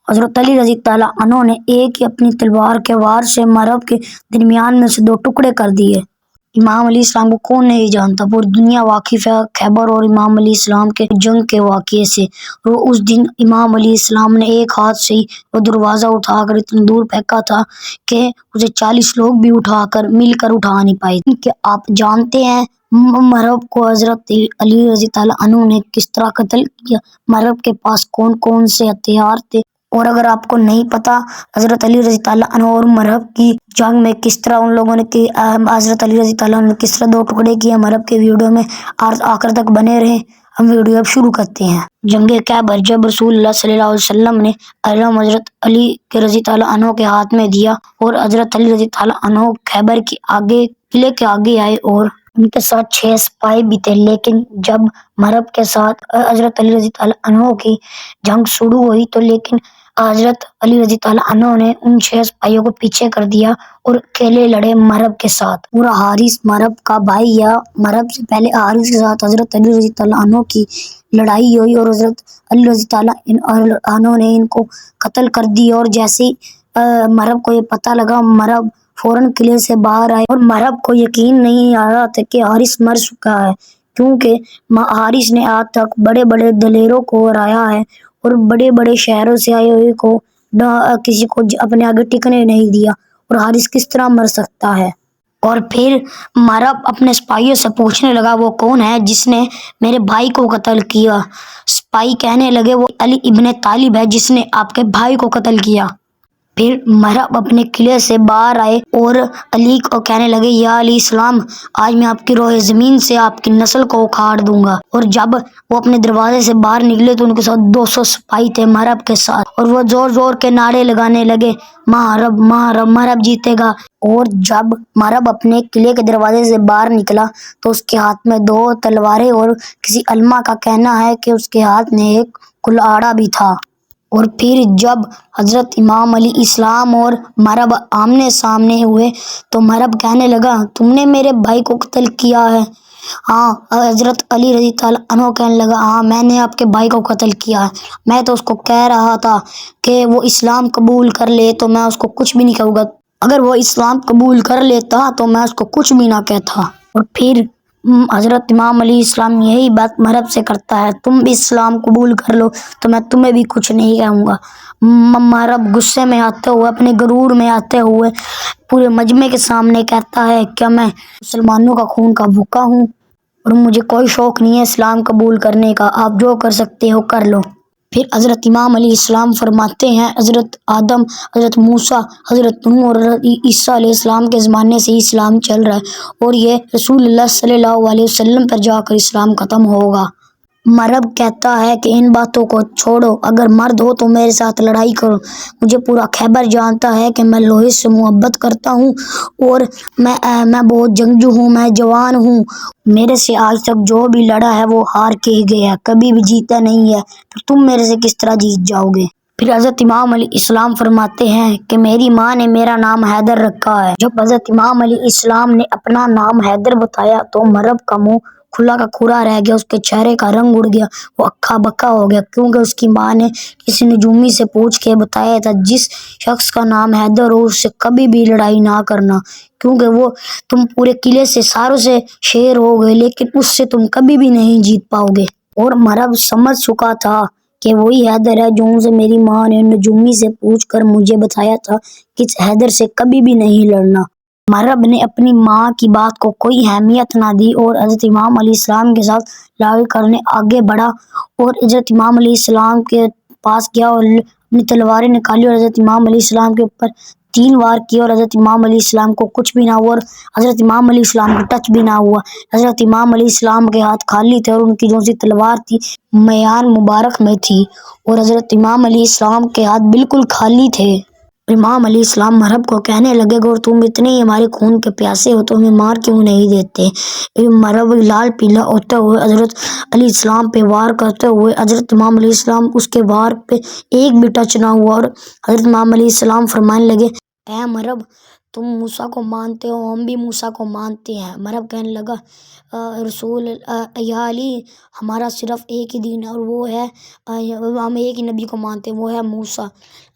حضرت علی رضی اللہ عنہ نے ایک ہی اپنی تلوار کے وار سے مرب کے درمیان میں سے 2 ٹکڑے کر دیے۔ امام علیہ السلام کو کون نہیں جانتا، پوری دنیا واقف ہے خیبر اور امام علیہ السلام کے جنگ کے واقعے سے۔ وہ اس دن امام علیہ السلام نے ایک ہاتھ سے ہی وہ دروازہ اٹھا کر اتنی دور پھینکا تھا کہ اسے 40 لوگ بھی مل کر اٹھا نہیں پائے۔ کہ آپ جانتے ہیں مرب کو حضرت علی رضی اللہ عنہ نے کس طرح قتل کیا، مرب کے پاس کون کون سے ہتھیار تھے، اور اگر آپ کو نہیں پتا حضرت علی رضی اللہ عنہ اور مرب کی جنگ میں کس طرح ان لوگوں نے حضرت علی رضی اللہ عنہ نے کس طرح 2 ٹکڑے کیے مرب کے ویڈیو میں آخر تک بنے رہے۔ ہم ویڈیو اب شروع کرتے ہیں۔ جنگ خیبر جب رسول اللہ صلی اللہ علیہ وسلم نے علم حضرت علی کے رضی اللہ عنہ کے ہاتھ میں دیا اور حضرت علی رضی اللہ عنہ خیبر کے قلعے کے آگے آئے اور ان کے ساتھ 6 سپاہی بھی تھے، لیکن جب مرب کے ساتھ حضرت علی رضی اللہ عنہ کی جنگ شروع ہوئی تو لیکن حضرت علی رضی اللہ عنہ نے ان 6 سپاہیوں کو پیچھے کر دیا اور اکیلے لڑے مرب کے ساتھ۔ پورا حارث مرب کا بھائی یا مرب سے پہلے حارث کے ساتھ حضرت علی رضی اللہ عنہ کی لڑائی ہوئی اور حضرت علی رضی اللہ عنہ نے ان کو قتل کر دی، اور جیسے ہی مرب کو یہ پتہ لگا مرب فوراً قلعے سے باہر آئے، اور مرب کو یقین نہیں آ رہا تھا کہ حارث مر چکا ہے، کیونکہ حارث نے آج تک بڑے بڑے دلیروں کو ہرایا ہے اور بڑے بڑے شہروں سے آئے ہوئے کو کسی کو اپنے آگے ٹکنے نہیں دیا، اور حارث کس طرح مر سکتا ہے۔ اور پھر مرب اپنے سپاہیوں سے پوچھنے لگا وہ کون ہے جس نے میرے بھائی کو قتل کیا؟ سپاہی کہنے لگے وہ علی ابن طالب ہے جس نے آپ کے بھائی کو قتل کیا۔ پھر مرب اپنے قلعے سے باہر آئے اور علی کو کہنے لگے یا علیہ السلام، آج میں آپ کی روح زمین سے آپ کی نسل کو اکھاڑ دوں گا۔ اور جب وہ اپنے دروازے سے باہر نکلے تو ان کے ساتھ 200 سپاہی تھے مرب کے ساتھ، اور وہ زور زور کے نعرے لگانے لگے مرب مرب مرب جیتے گا۔ اور جب مرب اپنے قلعے کے دروازے سے باہر نکلا تو اس کے ہاتھ میں 2 تلواریں، اور کسی علماء کا کہنا ہے کہ اس کے ہاتھ میں ایک کلاڑا بھی تھا۔ اور پھر جب حضرت امام علیہ السلام اور مرب آمنے سامنے ہوئے تو مرب کہنے لگا تم نے میرے بھائی کو قتل کیا ہے؟ ہاں۔ حضرت علی رضی اللہ عنہ کہنے لگا ہاں میں نے آپ کے بھائی کو قتل کیا ہے، میں تو اس کو کہہ رہا تھا کہ وہ اسلام قبول کر لے تو میں اس کو کچھ بھی نہیں کہوں گا، اگر وہ اسلام قبول کر لیتا تو میں اس کو کچھ بھی نہ کہتا۔ اور پھر حضرت امام علیہ السلام یہی بات مرب سے کرتا ہے تم بھی اسلام قبول کر لو تو میں تمہیں بھی کچھ نہیں کہوں گا۔ مرب غصے میں آتے ہوئے اپنے غرور میں آتے ہوئے پورے مجمع کے سامنے کہتا ہے کیا میں مسلمانوں کا خون کا بھوکا ہوں اور مجھے کوئی شوق نہیں ہے اسلام قبول کرنے کا، آپ جو کر سکتے ہو کر لو۔ پھر حضرت امام علیہ السلام فرماتے ہیں حضرت آدم، حضرت موسیٰ، حضرت نوح اور حضرت عیسیٰ علیہ السلام کے زمانے سے ہی اسلام چل رہا ہے اور یہ رسول اللہ صلی اللہ علیہ وسلم پر جا کر اسلام ختم ہوگا۔ مرب کہتا ہے کہ ان باتوں کو چھوڑو، اگر مرد ہو تو میرے ساتھ لڑائی کرو، مجھے پورا خیبر جانتا ہے کہ میں لوہے سے محبت کرتا ہوں اور میں بہت جنگجو ہوں، میں جوان ہوں، میرے سے آج تک جو بھی لڑا ہے وہ ہار کے ہی گیا ہے، کبھی بھی جیتا نہیں ہے، تو تم میرے سے کس طرح جیت جاؤ گے؟ پھر حضرت امام علیہ السلام فرماتے ہیں کہ میری ماں نے میرا نام حیدر رکھا ہے۔ جب حضرت امام علیہ السلام نے اپنا نام حیدر بتایا تو مرب کا منہ کھلا کا کھلا رہ گیا، اس کے چہرے کا رنگ اڑ گیا، وہ اکا بکا ہو گیا، کیونکہ اس کی ماں نے کسی نجومی سے پوچھ کے بتایا تھا جس شخص کا نام حیدر ہو اس سے کبھی بھی لڑائی نہ کرنا، کیونکہ وہ تم پورے قلعے سے ساروں سے شیر ہو گئے لیکن اس سے تم کبھی بھی نہیں جیت پاؤ گے۔ اور مرب سمجھ چکا تھا کہ وہی حیدر ہے جو سے میری ماں نے نجومی سے پوچھ کر مجھے بتایا تھا کہ اس حیدر سے کبھی بھی نہیں لڑنا۔ مرب نے اپنی ماں کی بات کو کوئی اہمیت نہ دی اور حضرت امام علیہ السلام کے ساتھ لڑائی کرنے آگے بڑھا اور حضرت امام علیہ السلام کے پاس گیا اور اپنی تلواریں نکالی اور حضرت امام علیہ السلام کے اوپر 3 وار کیے اور حضرت امام علیہ السلام کو کچھ بھی نہ ہوا اور حضرت امام علیہ السلام کو ٹچ بھی نہ ہوا۔ حضرت امام علیہ السلام کے ہاتھ خالی تھے اور ان کی جو سی تلوار تھی میان مبارک میں تھی اور حضرت امام علیہ السلام کے ہاتھ بالکل خالی تھے۔ امام علیہ السلام مرب کو کہنے لگے اگر تم اتنے ہی ہمارے خون کے پیاسے ہو تو ہمیں مار کیوں نہیں دیتے؟ مرب لال پیلا ہوتے ہوئے حضرت علیہ السلام پہ وار کرتے ہوئے حضرت امام علیہ السلام اس کے وار پہ ایک بھی ٹچ نہ ہوا اور حضرت امام علیہ السلام فرمانے لگے اے مرب تم موسیٰ کو مانتے ہو، ہم بھی موسیٰ کو مانتے ہیں۔ مرب کہنے لگا رسول یا علی، ہمارا صرف ایک ہی دین ہے اور وہ ہے ہم ایک ہی نبی کو مانتے ہیں، وہ ہے موسیٰ۔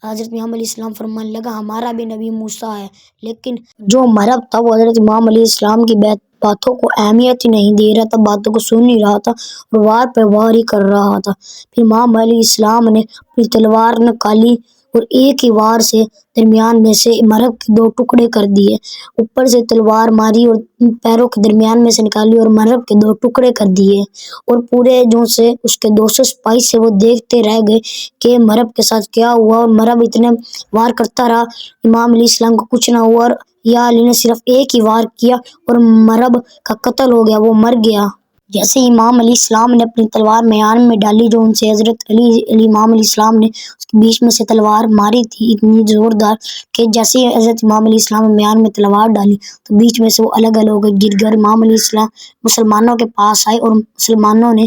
حضرت امام علیہ السلام فرمانے لگا ہمارا بھی نبی موسیٰ ہے۔ لیکن جو مرب تھا وہ حضرت امام علیہ السلام کی باتوں کو اہمیت ہی نہیں دے رہا تھا، باتوں کو سن نہیں رہا تھا اور وار پہ وار ہی کر رہا تھا۔ پھر امام علیہ السلام نے اپنی تلوار نکالی اور ایک ہی وار سے درمیان میں سے مرب کے 2 ٹکڑے کر دیے۔ اوپر سے تلوار ماری اور پیروں کے درمیان میں سے نکالی اور مرب کے 2 ٹکڑے کر دیے، اور پورے جو سے اس کے 200 سپاہی سے وہ دیکھتے رہ گئے کہ مرب کے ساتھ کیا ہوا، اور مرب اتنے وار کرتا رہا، امام علیہ السلام کو کچھ نہ ہوا، اور یا علی نے صرف ایک ہی وار کیا اور مرب کا قتل ہو گیا، وہ مر گیا۔ جیسے امام علیہ السلام نے اپنی تلوار میان میں ڈالی، جو ان سے حضرت علی امام علیہ السلام نے اس کے بیچ میں سے تلوار ماری تھی اتنی زوردار کہ جیسے ہی حضرت امام علیہ السلام نے میان میں تلوار ڈالی تو بیچ میں سے وہ الگ الگ ہو گئی، گر گئے۔ امام علیہ السلام مسلمانوں کے پاس آئے اور مسلمانوں نے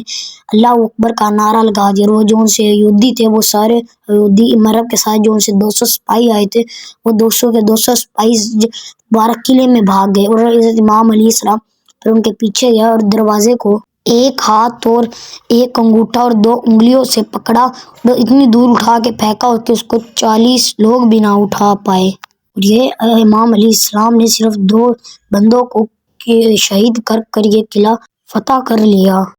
اللہ اکبر کا نعرہ لگا دیا، اور وہ جو ان سے یہودی تھے وہ سارے یہودی مرب کے ساتھ جو ان سے 200 سپاہی آئے تھے وہ 200 کے 200 سپاہی بارہ قلعے میں بھاگ گئے، اور حضرت امام علیہ السلام پھر ان کے پیچھے گیا اور دروازے کو ایک ہاتھ اور ایک انگوٹھا اور 2 انگلیوں سے پکڑا اور اتنی دور اٹھا کے پھینکا کہ اس کو 40 لوگ بھی نہ اٹھا پائے۔ اور یہ امام علیہ السلام نے صرف 2 بندوں کو شہید کر کر یہ قلعہ فتح کر لیا۔